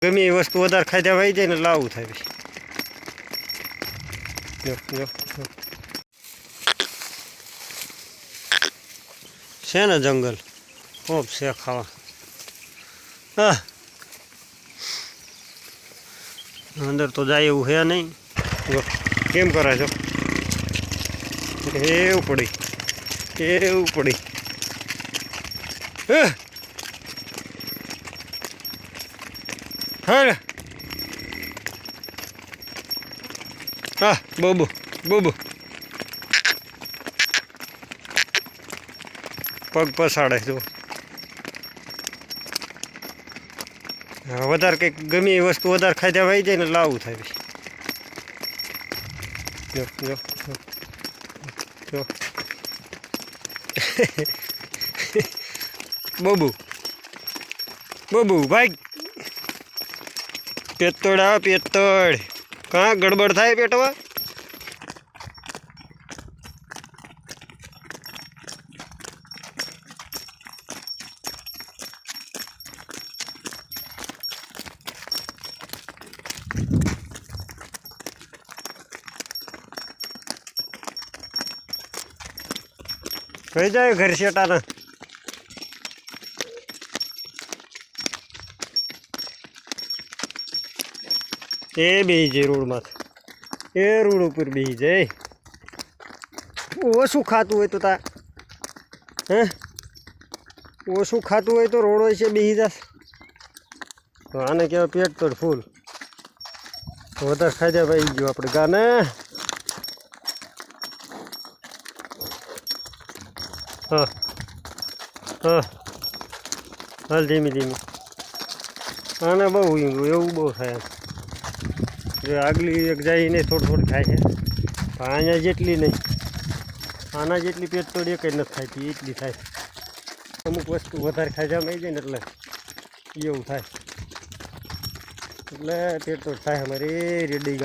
ગમે એ વસ્તુ વધારે ખાધા આવી જાય ને લાવું થાય જો જો છે ને જંગલ ખૂબ છે ખાવા હા અંદર તો જાય એવું હે નહીં જો કેમ કરે છો એવું પડી હા હા બોબો પગ પસાડે જો વધારે કંઈક ગમે એ વસ્તુ વધારે ખાધા આવી જાય ને લાવું થાય જો જો જો બોબુ ભાઈ પેતોડ આવે પેતોડ કાં ગડબડ થાય પેટમાં કઈ જાય ઘર શેટાના એ બેસી જાય રોડમાં એ રોડ ઉપર બેસી જાય ઓછું ખાતું હોય તો તા હે ઓછું ખાતું હોય તો રોડ હોય છે બેસી જશે તો આને કહેવાય પેટ તોડ ફૂલ વધારે ખાધા ભાઈ ગયો આપણે ગાને હા હા હાલ ધીમી આને બહુ એવું બહુ થાય જો આગલી એક જાય નહીં થોડું ખાય છે પણ અહીંયા જેટલી નહીં આના જેટલી પેટ તોડ એક જ નથી ખાતી એટલી થાય અમુક વસ્તુ વધારે ખાજામાં આવી જાય ને એટલે એવું થાય એટલે પેટ તોડ થાય અમારી રેડી